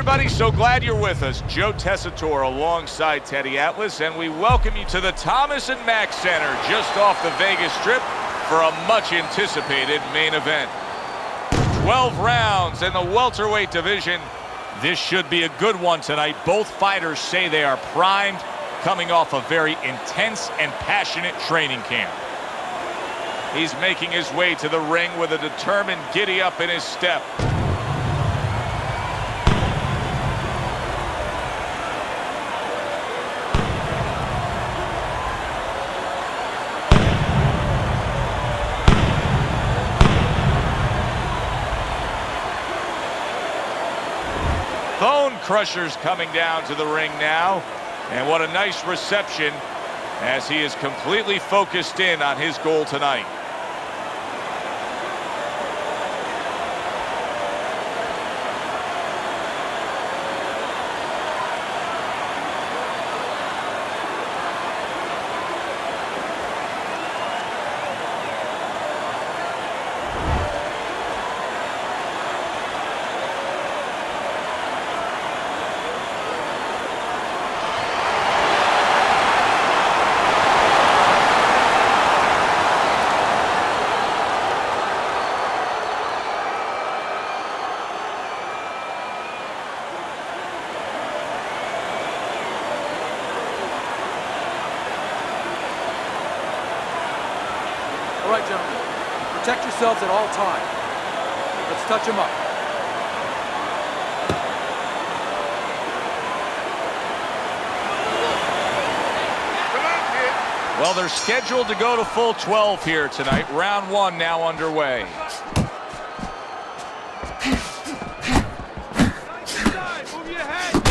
everybody, so glad you're with us. Joe Tessitore alongside Teddy Atlas, and we welcome you to the Thomas & Mack Center just off the Vegas Strip for a much-anticipated main event. 12 rounds in the welterweight division. This should be a good one tonight. Both fighters say they are primed, coming off a very intense and passionate training camp. He's making his way to the ring with a determined giddy-up in his step. Bone Crusher's coming down to the ring now. And what a nice reception as he is completely focused in on his goal tonight. All right, gentlemen, protect yourselves at all times. Let's touch them up. Well, they're scheduled to go to full 12 here tonight. Round one now underway.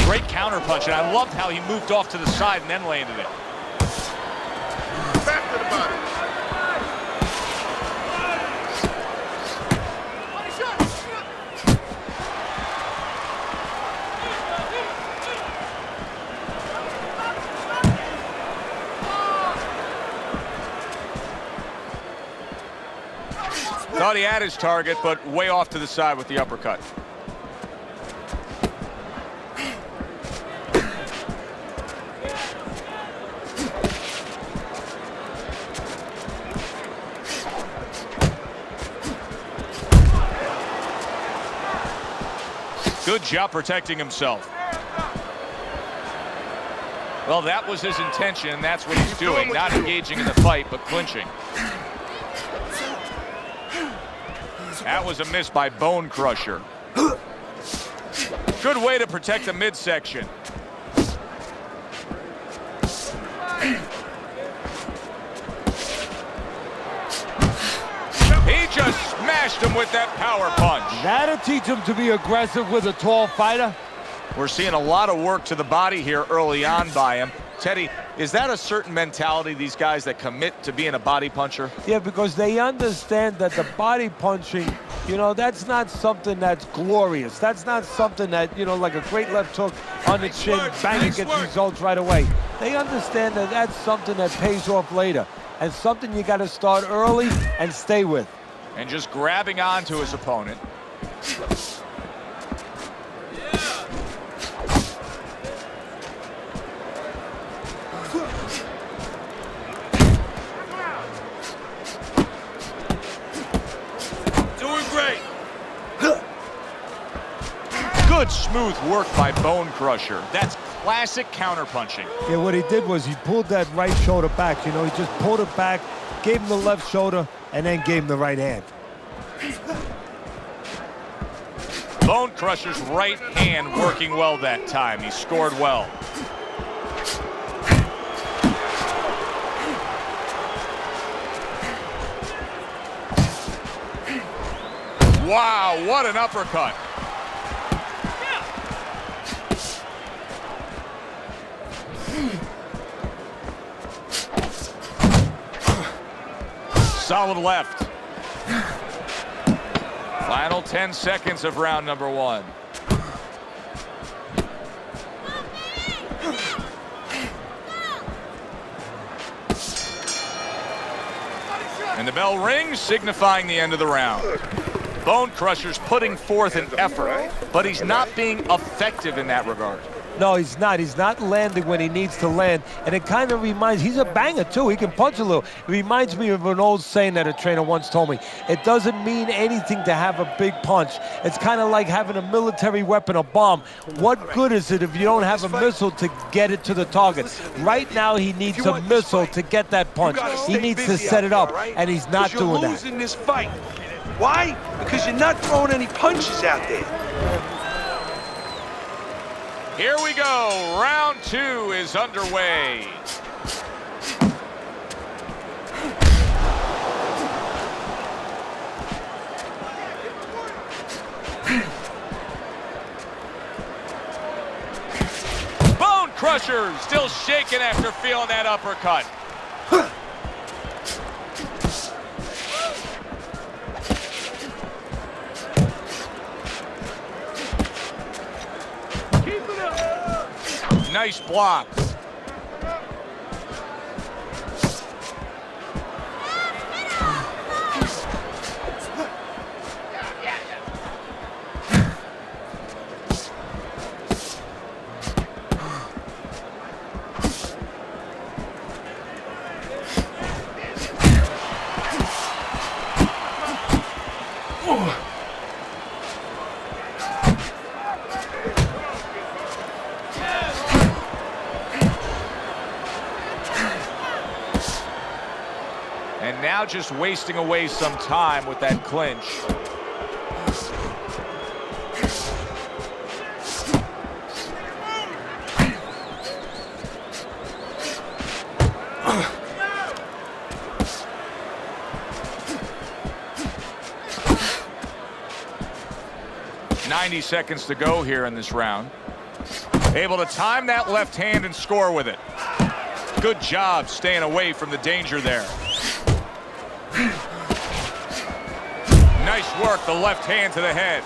Great counterpunch, and I loved how he moved off to the side and then landed it. Back to the body. Thought he had his target, but way off to the side with the uppercut. Good job protecting himself. Well, that was his intention, and that's what he's doing. Not engaging in the fight, but clinching. That was a miss by Bone Crusher. Good way to protect the midsection. He just smashed him with that power punch. That'll teach him to be aggressive with a tall fighter. We're seeing a lot of work to the body here early on by him. Teddy, is that a certain mentality, these guys that commit to being a body puncher? Yeah, because they understand that the body punching, you know, that's not something that's glorious. That's not something that, you know, like a great left hook on the chin, bang, it gets results right away. They understand that that's something that pays off later and something you got to start early and stay with. And just grabbing onto his opponent. Good smooth work by Bone Crusher. That's classic counterpunching. Yeah, what he did was he pulled that right shoulder back. You know, he just pulled it back, gave him the left shoulder, and then gave him the right hand. Bone Crusher's right hand working well that time. He scored well. Wow, what an uppercut. Solid left. Final 10 seconds of round number one. And the bell rings, signifying the end of the round. Bone Crusher's putting forth an effort, but he's not being effective in that regard. No, he's not. He's not landing when he needs to land. And it kind of reminds, he's a banger too. He can punch a little. It reminds me of an old saying that a trainer once told me. It doesn't mean anything to have a big punch. It's kind of like having a military weapon, a bomb. What good is it if you don't have a missile to get it to the target? Right now, he needs a missile to get that punch. He needs to set it up, and he's not doing that. You're losing this fight. Why? Because you're not throwing any punches out there. Here we go. Round 2 is underway. Bone Crusher still shaking after feeling that uppercut. Nice block. And now just wasting away some time with that clinch. Seconds to go here in this round. Able to time that left hand and score with it. Good job staying away from the danger there. Nice work, the left hand to the head.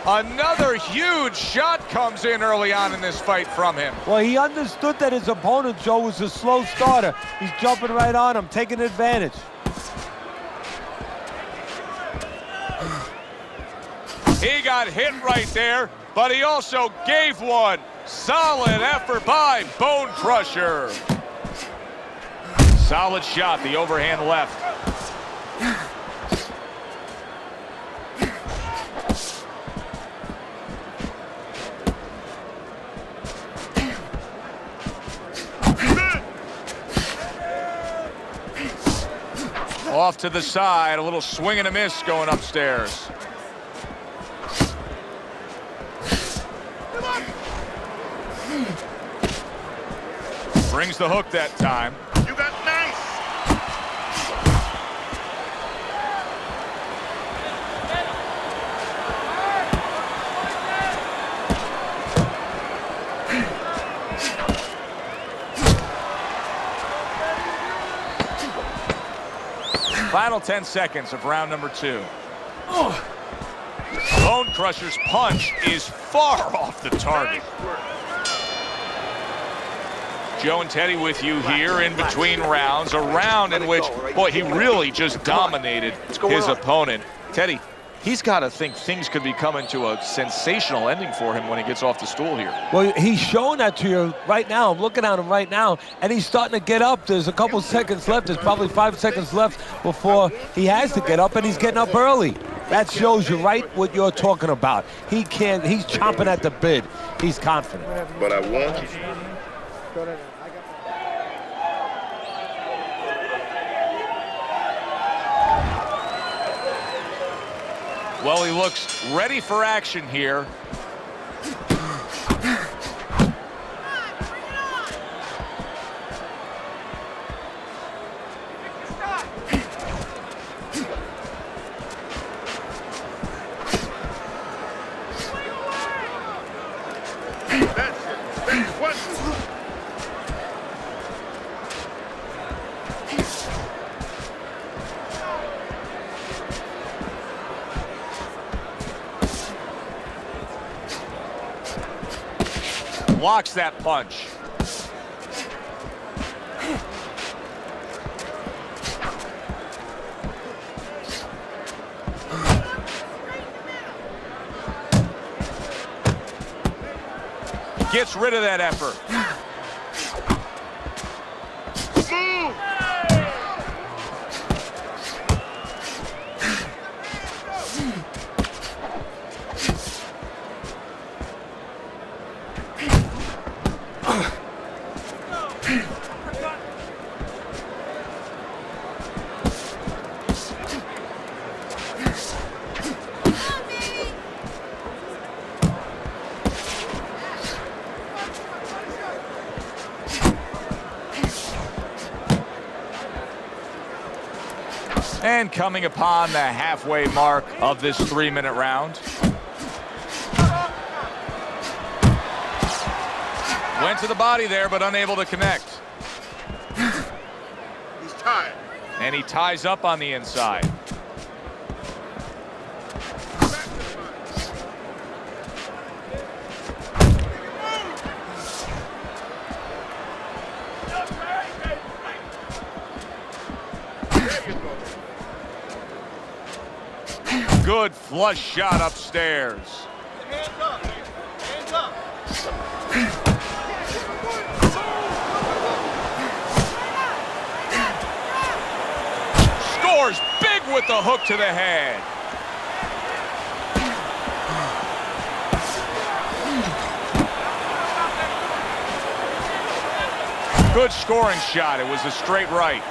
Another huge shot comes in early on in this fight from him. Well, he understood that his opponent, Joe, was a slow starter. He's jumping right on him, taking advantage. He got hit right there, but he also gave one. Solid effort by Bone Crusher. Solid shot, the overhand left. Off to the side, a little swing and a miss going upstairs. Brings the hook that time. You got nice. Final 10 seconds of round number 2. Bone Crusher's punch is far off the target. Joe and Teddy with you here in between rounds. A round in which, boy, he really just dominated his opponent. Teddy, he's got to think things could be coming to a sensational ending for him when he gets off the stool here. Well, he's showing that to you right now. I'm looking at him right now, and he's starting to get up. There's a couple seconds left. There's probably 5 seconds left before he has to get up, and he's getting up early. That shows you right what you're talking about. He's chomping at the bit. He's confident. But I want you. Well, he looks ready for action here. Blocks that punch. Gets rid of that effort. And coming upon the halfway mark of this 3-minute round. Went to the body there, but unable to connect. He's tired. And he ties up on the inside. Good flush shot upstairs. Hands up. Hands up. Scores big with the hook to the head. Good scoring shot. It was a straight right.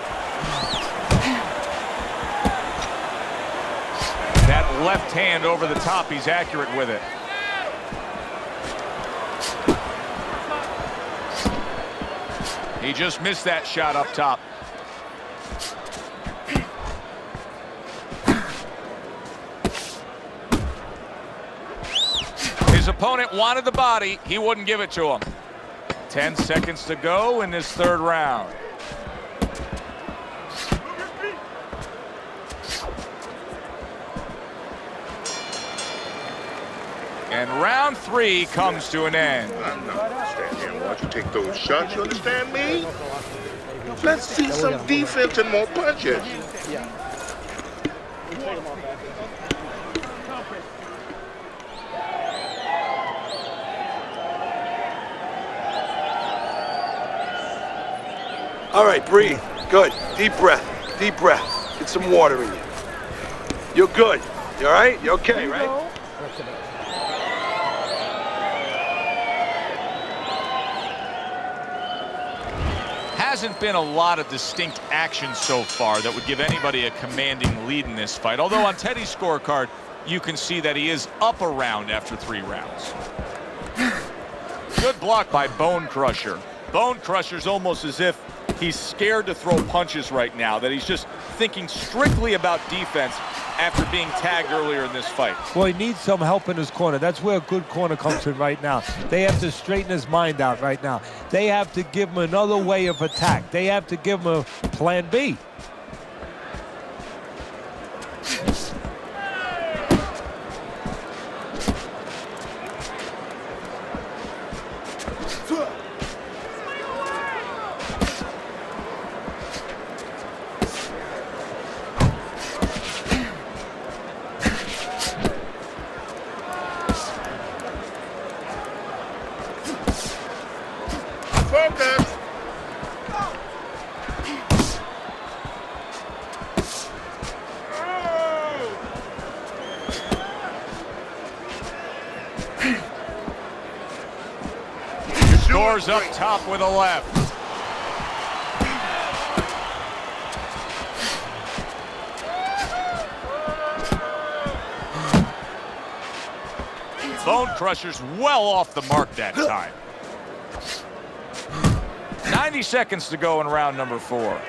That left hand over the top, he's accurate with it. He just missed that shot up top. His opponent wanted the body, he wouldn't give it to him. 10 seconds to go in this 3rd round. And round 3 comes to an end. I'm not understanding. Why don't you take those shots? You understand me? Let's see some defense and more punches. All right, breathe. Good. Deep breath. Deep breath. Get some water in you. You're good. You all right? You okay, right? Hasn't been a lot of distinct action so far that would give anybody a commanding lead in this fight. Although on Teddy's scorecard, you can see that he is up a round after 3 rounds. Good block by Bone Crusher. Bone Crusher's almost as if he's scared to throw punches right now, that he's just thinking strictly about defense after being tagged earlier in this fight. Well, he needs some help in his corner. That's where a good corner comes in right now. They have to straighten his mind out right now. They have to give him another way of attack. They have to give him a plan B. Focus. Scores up top with a left. Bone Crusher's well off the mark that time. 90 seconds to go in round number 4.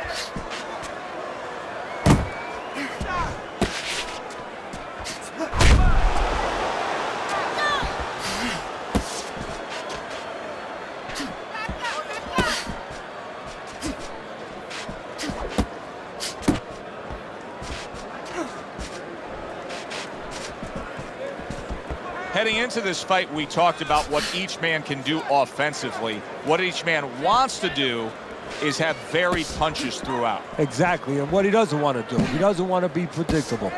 Heading into this fight, we talked about what each man can do offensively. What each man wants to do is have varied punches throughout. Exactly, and what he doesn't want to do. He doesn't want to be predictable.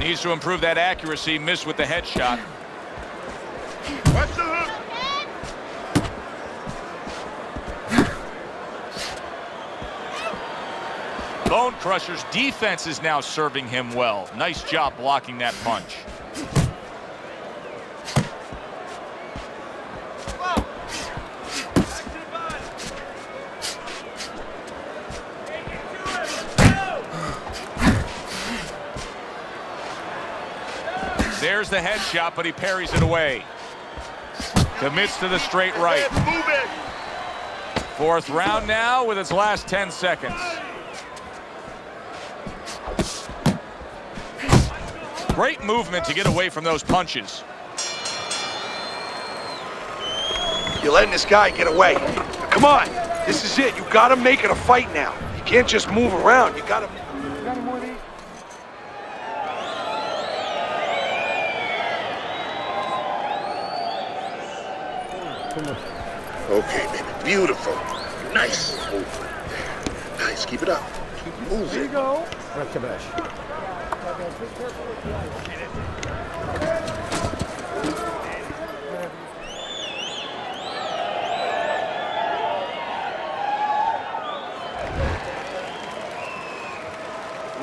Needs to improve that accuracy. Missed with the headshot. Watch the hook. Bone Crusher's defense is now serving him well. Nice job blocking that punch. There's the headshot, but he parries it away. Commits to the straight right. Move it. Fourth round now with its last 10 seconds. Great movement to get away from those punches. You're letting this guy get away. Come on. This is it. You gotta make it a fight now. You can't just move around. You gotta... Okay, baby. Beautiful. Nice. Nice. Keep it up. Keep moving. There you go.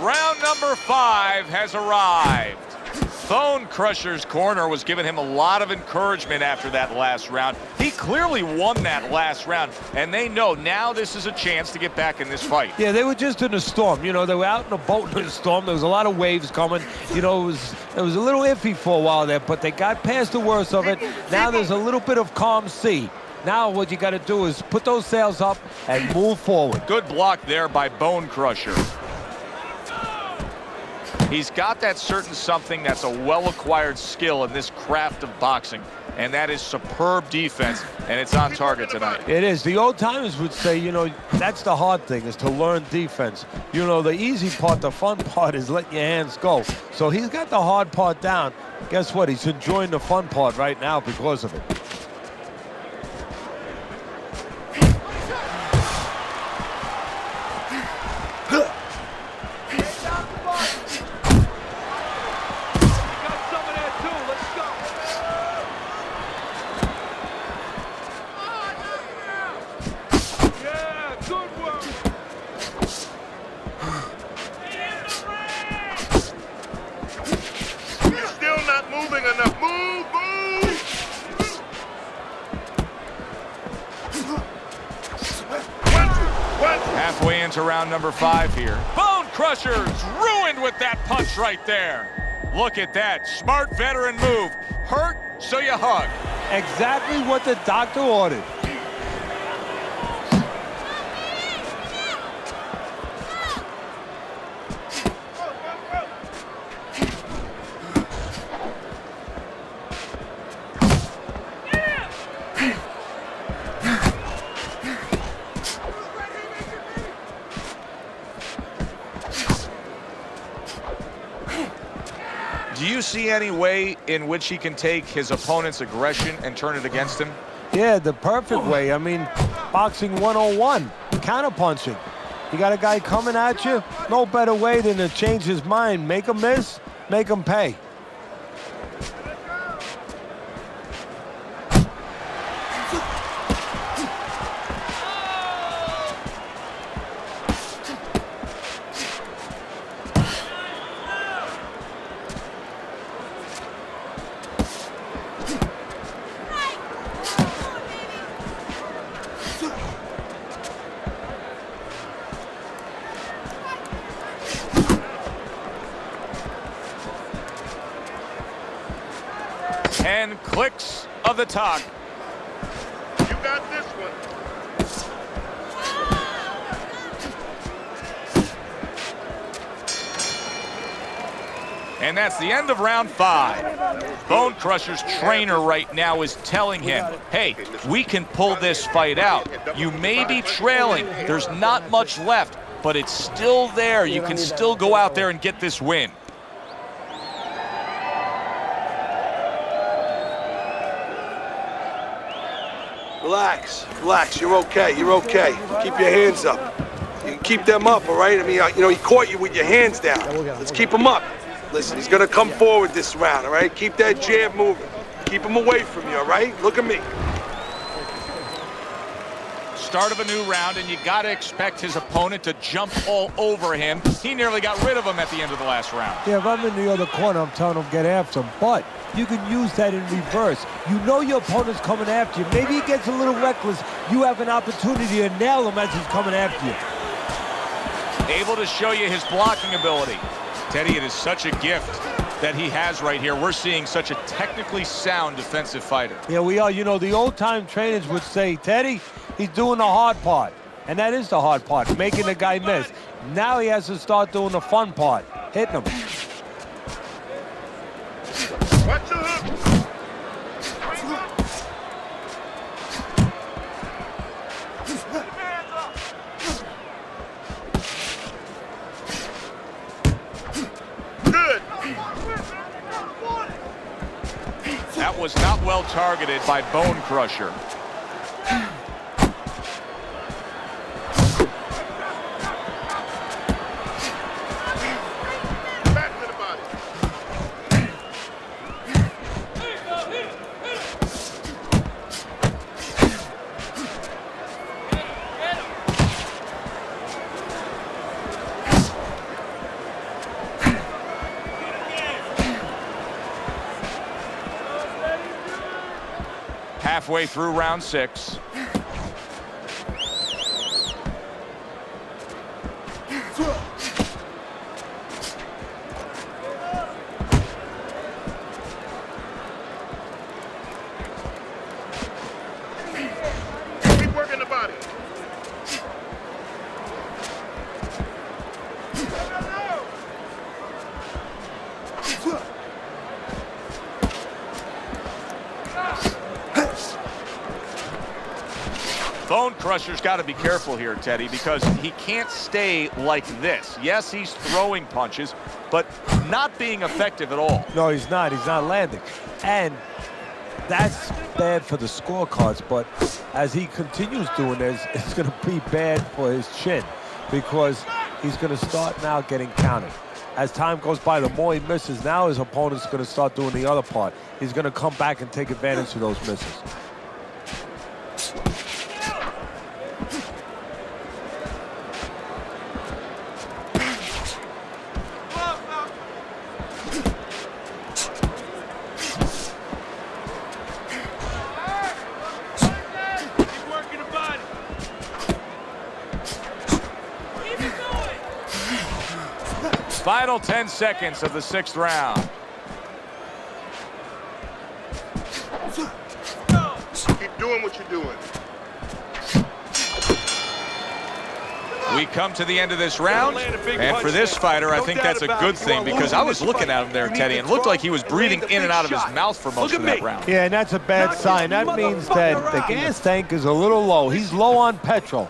Round number 5 has arrived. Bone Crusher's corner was giving him a lot of encouragement after that last round. He clearly won that last round, and they know now this is a chance to get back in this fight. Yeah, they were just in a storm. You know, they were out in a boat in a storm. There was a lot of waves coming. You know, it was a little iffy for a while there, but they got past the worst of it. Now there's a little bit of calm sea. Now what you got to do is put those sails up and move forward. Good block there by Bone Crusher. He's got that certain something that's a well-acquired skill in this craft of boxing, and that is superb defense, and it's on target tonight. It is. The old timers would say, you know, that's the hard thing, is to learn defense. You know, the easy part, the fun part is letting your hands go. So he's got the hard part down. Guess what? He's enjoying the fun part right now because of it. Halfway into round number 5 here. Bone Crusher's ruined with that punch right there. Look at that. Smart veteran move. Hurt, so you hug. Exactly what the doctor ordered. Do you see any way in which he can take his opponent's aggression and turn it against him? Yeah, the perfect way. I mean, boxing 101, counterpunching. You got a guy coming at you, no better way than to change his mind. Make him miss, make him pay. And clicks of the talk. You got this one. And that's the end of round 5. Bone Crusher's trainer right now is telling him, hey, we can pull this fight out. You may be trailing. There's not much left, but it's still there. You can still go out there and get this win. Relax, relax. You're okay. You're okay. Keep your hands up. You can keep them up, all right? I mean, you know, he caught you with your hands down. Let's keep them up. Listen, he's gonna come forward this round, all right? Keep that jab moving. Keep him away from you, all right? Look at me. Start of a new round, and you got to expect his opponent to jump all over him. He nearly got rid of him at the end of the last round. Yeah, if I'm in the other corner, I'm telling him get after him. But you can use that in reverse. You know your opponent's coming after you. Maybe he gets a little reckless. You have an opportunity to nail him as he's coming after you. Able to show you his blocking ability. Teddy, it is such a gift that he has right here. We're seeing such a technically sound defensive fighter. Yeah, we are. You know, the old-time trainers would say, Teddy, he's doing the hard part. And that is the hard part, making the guy miss. Now he has to start doing the fun part, hitting him. Watch the hook. Good. That was not well targeted by Bone Crusher. Back to the body. Halfway through round 6. Keep working the body. Bone Crusher's got to be careful here, Teddy, because he can't stay like this. Yes, he's throwing punches, but not being effective at all. No, he's not. He's not landing. And that's bad for the scorecards, but as he continues doing this, it's going to be bad for his chin because he's going to start now getting counted. As time goes by, the more he misses, now his opponent's going to start doing the other part. He's going to come back and take advantage of those misses. Final 10 seconds of the 6th round. Keep doing what you're doing. We come to the end of this round, and for this fighter, I think that's a good thing because I was looking at him there, Teddy, and it looked like he was breathing in and out of his mouth for most of that round. Yeah, and that's a bad sign. That means that the gas tank is a little low. He's low on petrol.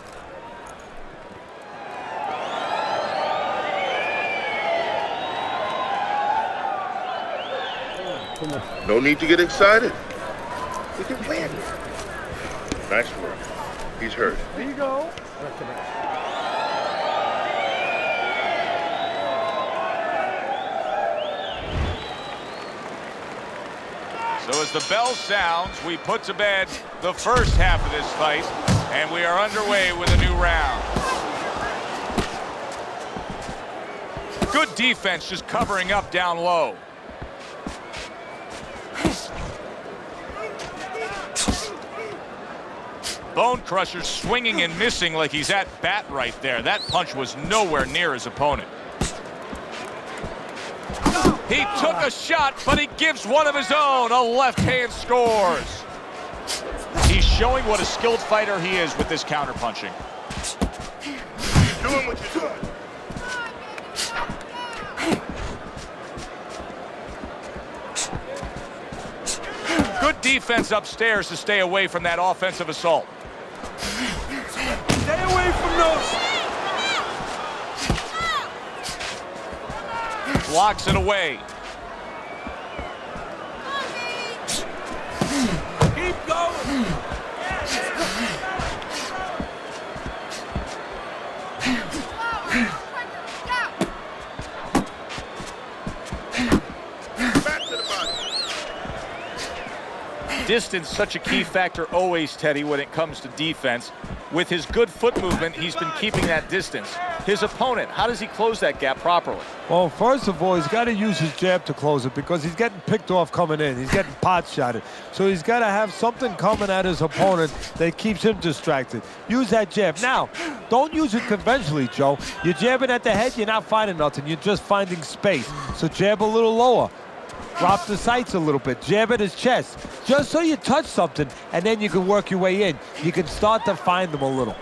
No need to get excited. We can win. Nice work. He's hurt. There you go. So as the bell sounds, we put to bed the first half of this fight, and we are underway with a new round. Good defense, just covering up down low. Bone Crusher swinging and missing like he's at bat right there. That punch was nowhere near his opponent. He took a shot, but he gives one of his own. A left hand scores. He's showing what a skilled fighter he is with this counterpunching. Keep doing what you're doing. Good defense upstairs to stay away from that offensive assault. Stay away from those. Blocks it away. Keep going. Distance, such a key factor always, Teddy, when it comes to defense. With his good foot movement, he's been keeping that distance. His opponent, how does he close that gap properly? Well, first of all, he's got to use his jab to close it because he's getting picked off coming in. He's getting pot shotted. So he's got to have something coming at his opponent that keeps him distracted. Use that jab. Now, don't use it conventionally, Joe. You're jabbing at the head, you're not finding nothing. You're just finding space. So jab a little lower. Drop the sights a little bit. Jab at his chest. Just so you touch something, and then you can work your way in. You can start to find them a little.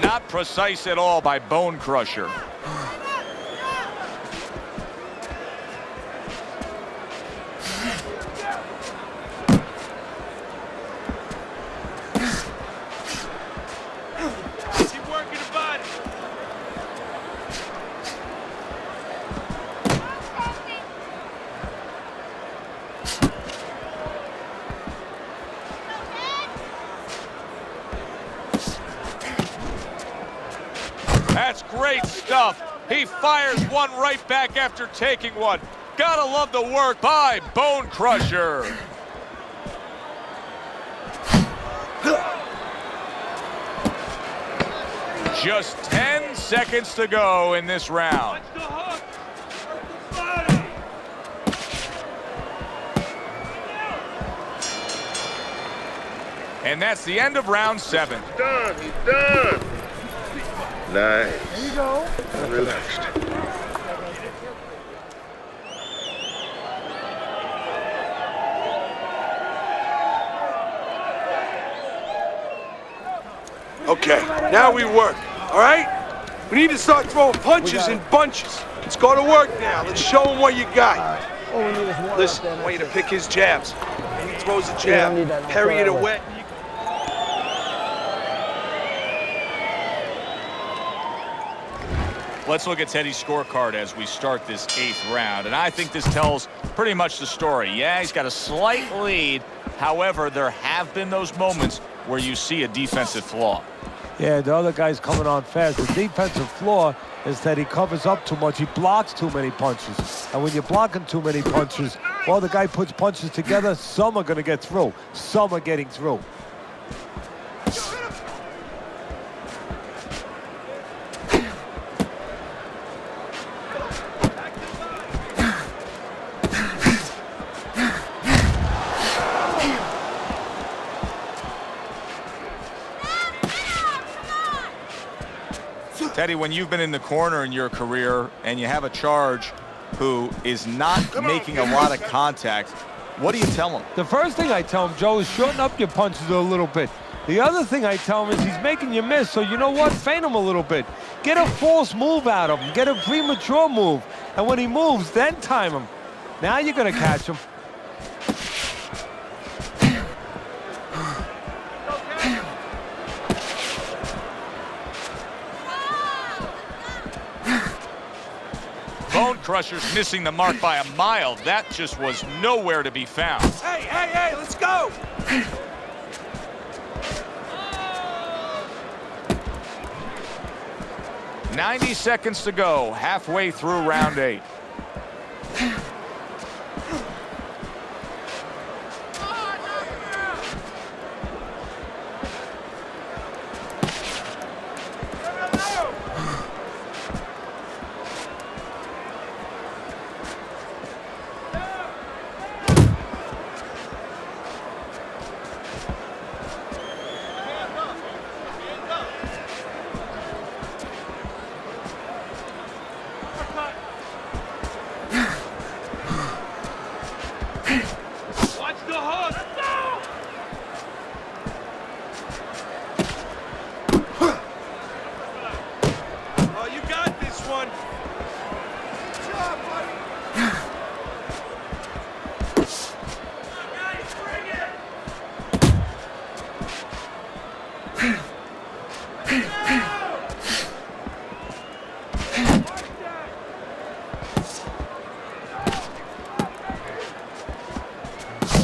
Not precise at all by Bone Crusher. That's great stuff. He fires one right back after taking one. Gotta love the work by Bone Crusher. Just 10 seconds to go in this round. And that's the end of round 7. He's done. He's done. Nice. There you go. I'm relaxed. Okay, now we work, all right? We need to start throwing punches in bunches. Let's go to work now. Let's show him what you got. All we need is water. Listen, I want you to pick his jabs. When he throws a jab, need that. parry it Throw that away. Let's look at Teddy's scorecard as we start this 8th round. And I think this tells pretty much the story. Yeah, he's got a slight lead. However, there have been those moments where you see a defensive flaw. Yeah, the other guy's coming on fast. The defensive flaw is that he covers up too much. He blocks too many punches. And when you're blocking too many punches, while the guy puts punches together, some are going to get through. Some are getting through. Teddy, when you've been in the corner in your career and you have a charge who is not making a lot of contact, what do you tell him? The first thing I tell him, Joe, is shorten up your punches a little bit. The other thing I tell him is he's making you miss, so you know what? Feint him a little bit. Get a false move out of him. Get a premature move. And when he moves, then time him. Now you're going to catch him. Bone Crusher's missing the mark by a mile. That just was nowhere to be found. Hey, hey, hey, let's go! – 90 seconds to go, halfway through round 8.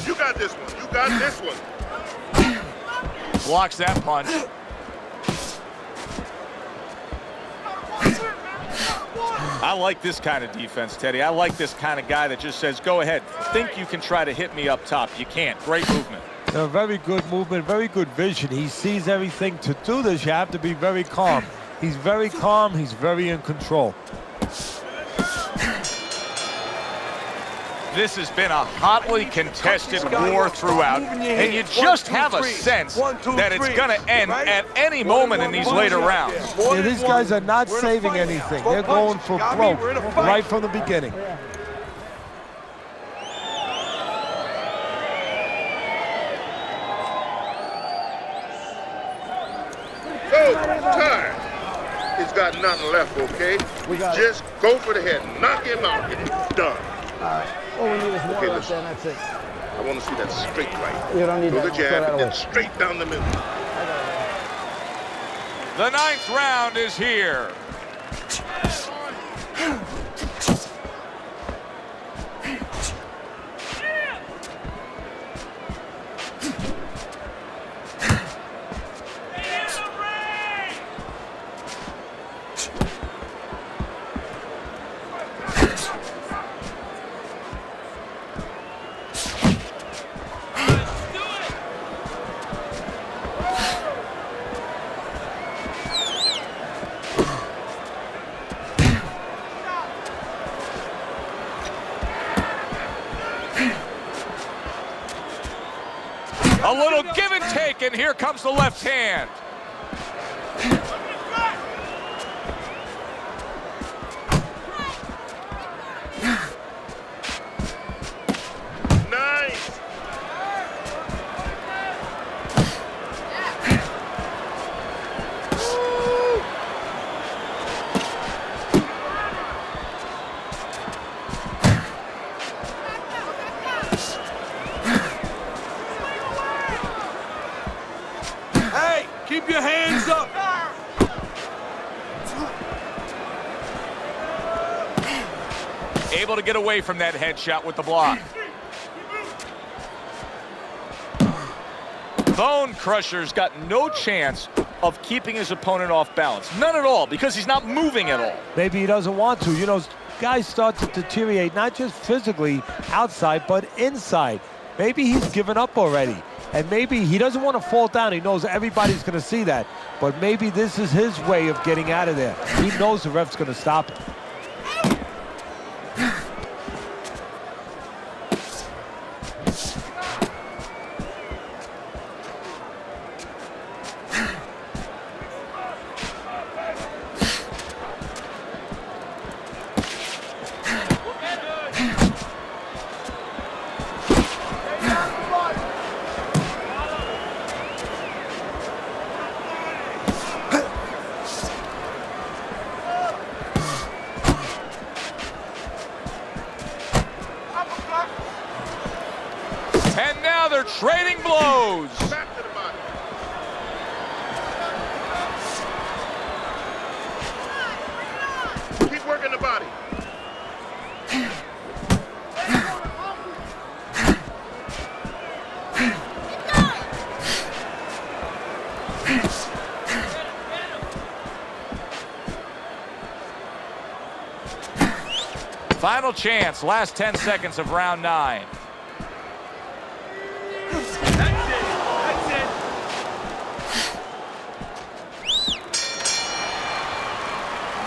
You got this one. You got this one. Blocks that punch. I like this kind of defense, Teddy. I like this kind of guy that just says, go ahead. Think you can try to hit me up top. You can't. Great movement. Very good movement, very good vision. He sees everything. To do this, you have to be very calm. He's very calm. He's very in control. This has been a hotly contested war throughout, and you just have a sense that it's going to end at any moment in these later rounds. Yeah, these guys are not saving anything. They're going for broke right from the beginning. Time. He's got nothing left, okay? Just go for the head. Knock him out. It's done. All we need is one Okay, left, listen. and that's it. I want to see that straight right. You don't need Go that. the jab and then straight down the middle. The 9th round is here. A little give and take, and here comes the left hand. Nice. Hey, keep your hands up. Able to get away from that headshot with the block. Bone Crusher's got no chance of keeping his opponent off balance. None at all, because he's not moving at all. Maybe he doesn't want to. You know, guys start to deteriorate, not just physically outside, but inside. Maybe he's given up already. And maybe he doesn't want to fall down. He knows everybody's going to see that. But maybe this is his way of getting out of there. He knows the ref's going to stop it. And now they're trading blows. Back to the body. Keep working the body. Final chance, last 10 seconds of round 9.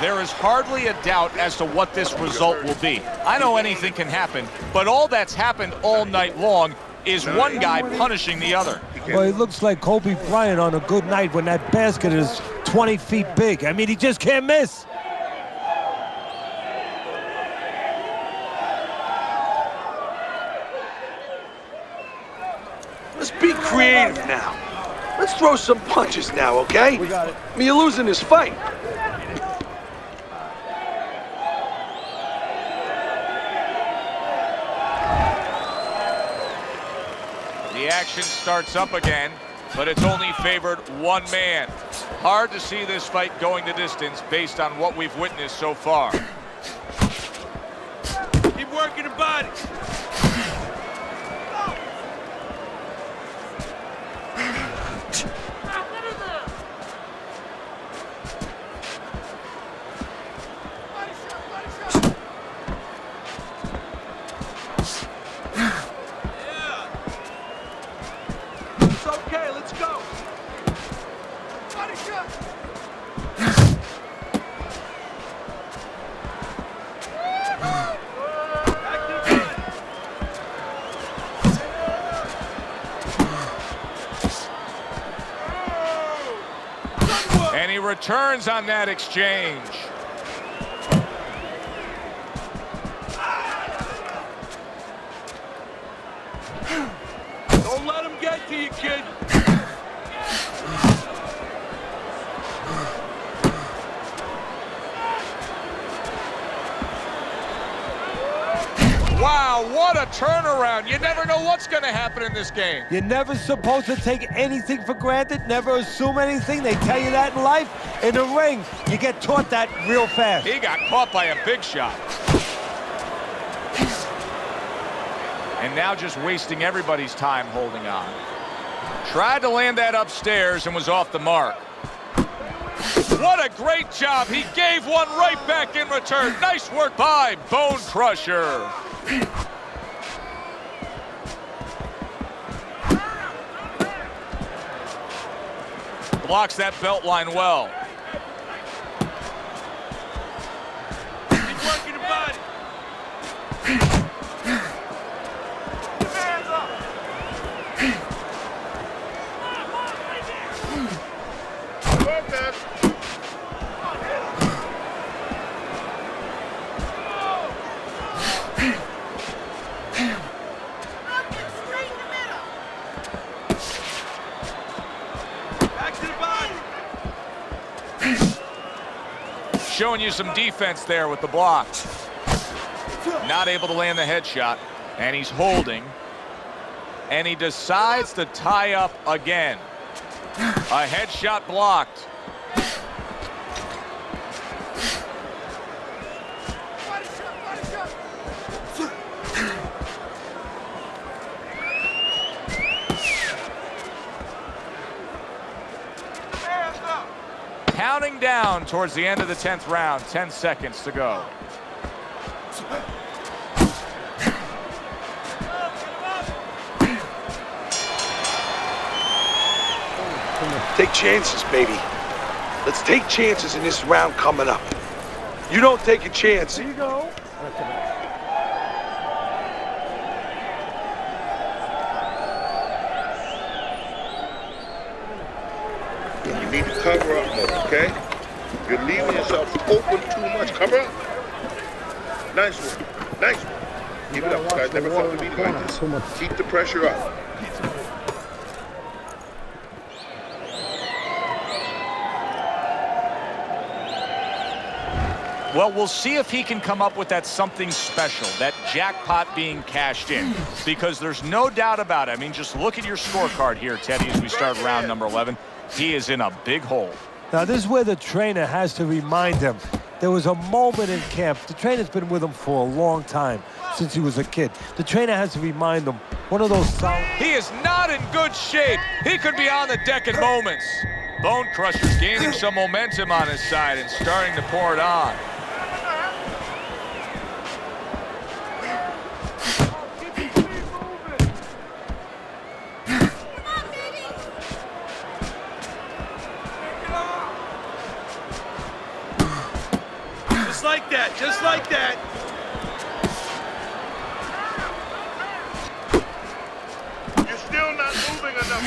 There is hardly a doubt as to what this result will be. I know anything can happen, but all that's happened all night long is one guy punishing the other. Well, he looks like Kobe Bryant on a good night when that basket is 20 feet big. I mean, he just can't miss. Let's be creative now. Let's throw some punches now, okay? We got it. I mean, you're losing this fight. The action starts up again, but it's only favored one man. Hard to see this fight going the distance based on what we've witnessed so far. Keep working the body. And he returns on that exchange. Don't let him get to you, kid. Wow, what a turnaround. You never know what's going to happen in this game. You're never supposed to take anything for granted, never assume anything. They tell you that in life. In the ring, you get taught that real fast. He got caught by a big shot. And now just wasting everybody's time holding on. Tried to land that upstairs and was off the mark. What a great job. He gave one right back in return. Nice work by Bone Crusher. Blocks that belt line well. Keep working the body. Hands up. Focus. Back to the body. Showing you some defense there with the blocks. Not able to land the headshot, and he's holding. And he decides to tie up again. A headshot blocked. Counting down towards the end of the 10th round, 10 seconds to go. Take chances, baby. Let's take chances in this round coming up. You don't take a chance. Here you go. You need to cover up more, okay? You're leaving yourself open too much. Cover up. Nice one. Nice one. Keep it up, guys. Never felt to beat like this. Keep the pressure up. Well, we'll see if he can come up with that something special, that jackpot being cashed in, because there's no doubt about it. I mean, just look at your scorecard here, Teddy, as we start round number 11. He is in a big hole. Now, this is where the trainer has to remind him. There was a moment in camp. The trainer's been with him for a long time, since he was a kid. The trainer has to remind him, one of those solid... He is not in good shape. He could be on the deck in moments. Bone Crusher's gaining some momentum on his side and starting to pour it on. Just like that, just like that. You're still not moving enough.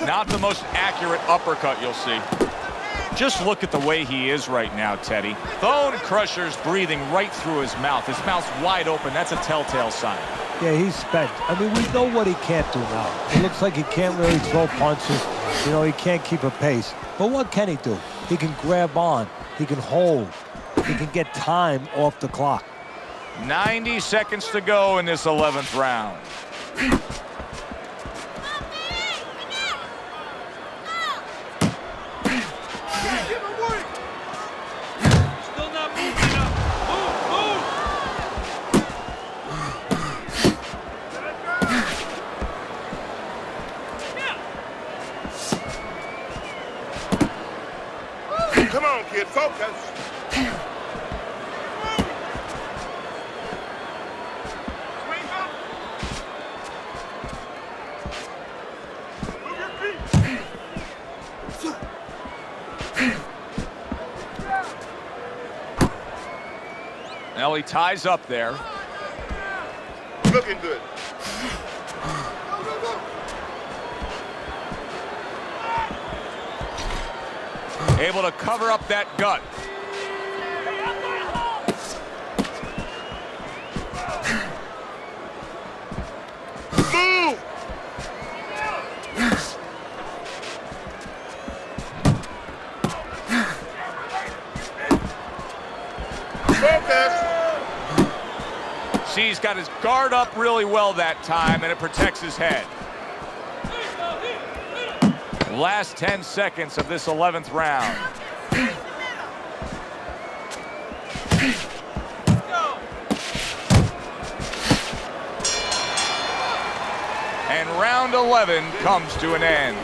Not the most accurate uppercut you'll see. Just look at the way he is right now, Teddy. Bone Crusher's breathing right through his mouth. His mouth's wide open. That's a telltale sign. Yeah, he's spent. I mean, we know what he can't do now. It looks like he can't really throw punches. You know, he can't keep a pace. But what can he do? He can grab on. He can hold. He can get time off the clock. 90 seconds to go in this 11th round. Still not moving enough. Move, move. Come on, kid, focus. Swing up. Well, he ties up there. Looking good. Able to cover up that gut. Move! Focus! See, he's got his guard up really well that time, and it protects his head. Last 10 seconds of this 11th round. And round 11 comes to an end.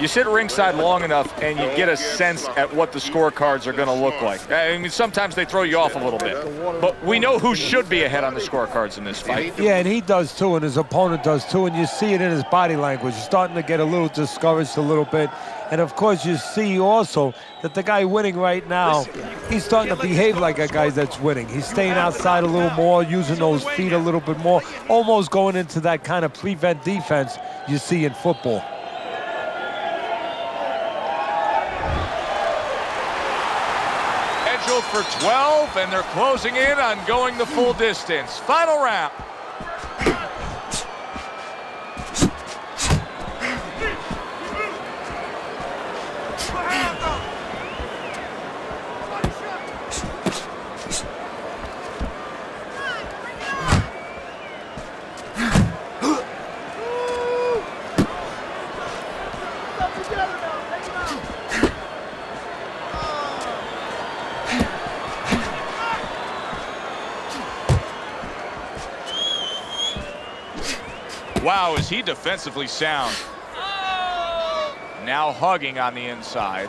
You sit ringside long enough and you get a sense at what the scorecards are going to look like. I mean, sometimes they throw you off a little bit. But we know who should be ahead on the scorecards in this fight. Yeah, and he does too, and his opponent does too, and you see it in his body language. He's starting to get a little discouraged a little bit. And of course, you see also that the guy winning right now, he's starting to behave like a guy that's winning. He's staying outside a little more, using those feet a little bit more, almost going into that kind of prevent defense you see in football. Scheduled for 12, and they're closing in on going the full distance. Final round. Wow, is he defensively sound. Now hugging on the inside.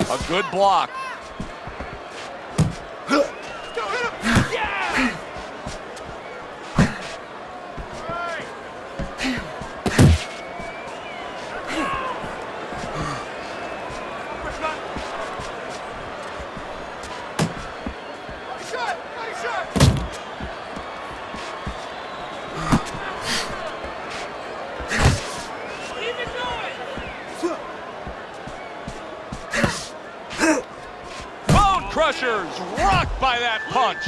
A good block. Crushers rocked by that punch.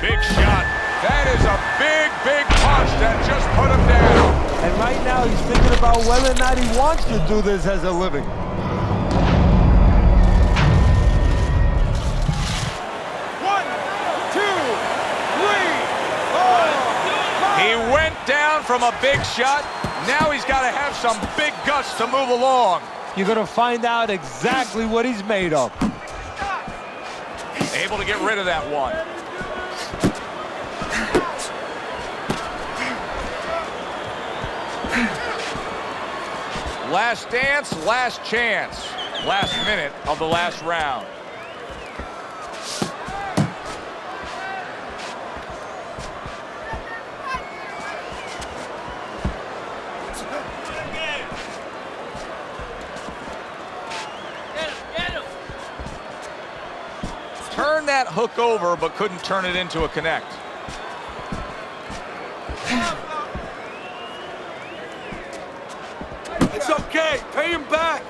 Big shot. That is a big, big punch that just put him down. And right now he's thinking about whether or not he wants to do this as a living. One, two, three, four, five. He went down from a big shot. Now he's got to have some big guts to move along. You're going to find out exactly what he's made of. Able to get rid of that one. Last dance, last chance. Last minute of the last round. Turned that hook over, but couldn't turn it into a connect. It's okay. Pay him back.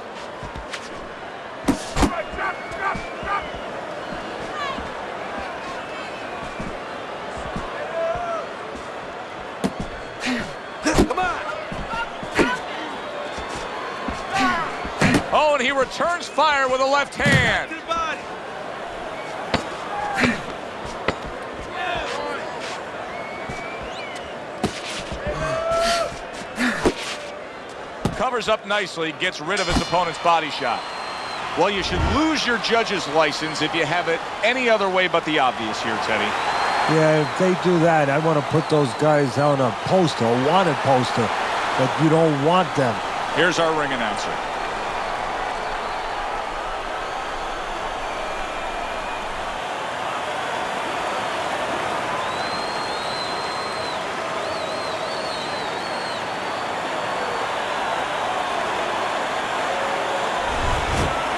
Come on. Oh, and he returns fire with a left hand. Covers up nicely, gets rid of his opponent's body shot. Well, you should lose your judge's license if you have it any other way but the obvious here, Teddy. Yeah, if they do that, I want to put those guys on a poster, a wanted poster, but you don't want them. Here's our ring announcer.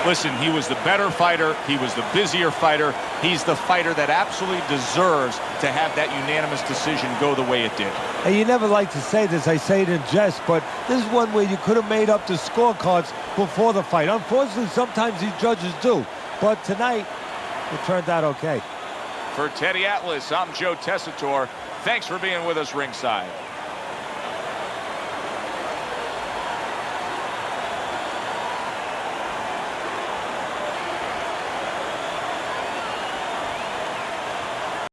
Listen, he was the better fighter. He was the busier fighter. He's the fighter that absolutely deserves to have that unanimous decision go the way it did. And you never like to say this, I say it in jest, but this is one where you could have made up the scorecards before the fight. Unfortunately, sometimes these judges do. But tonight, it turned out okay. For Teddy Atlas, I'm Joe Tessitore. Thanks for being with us ringside.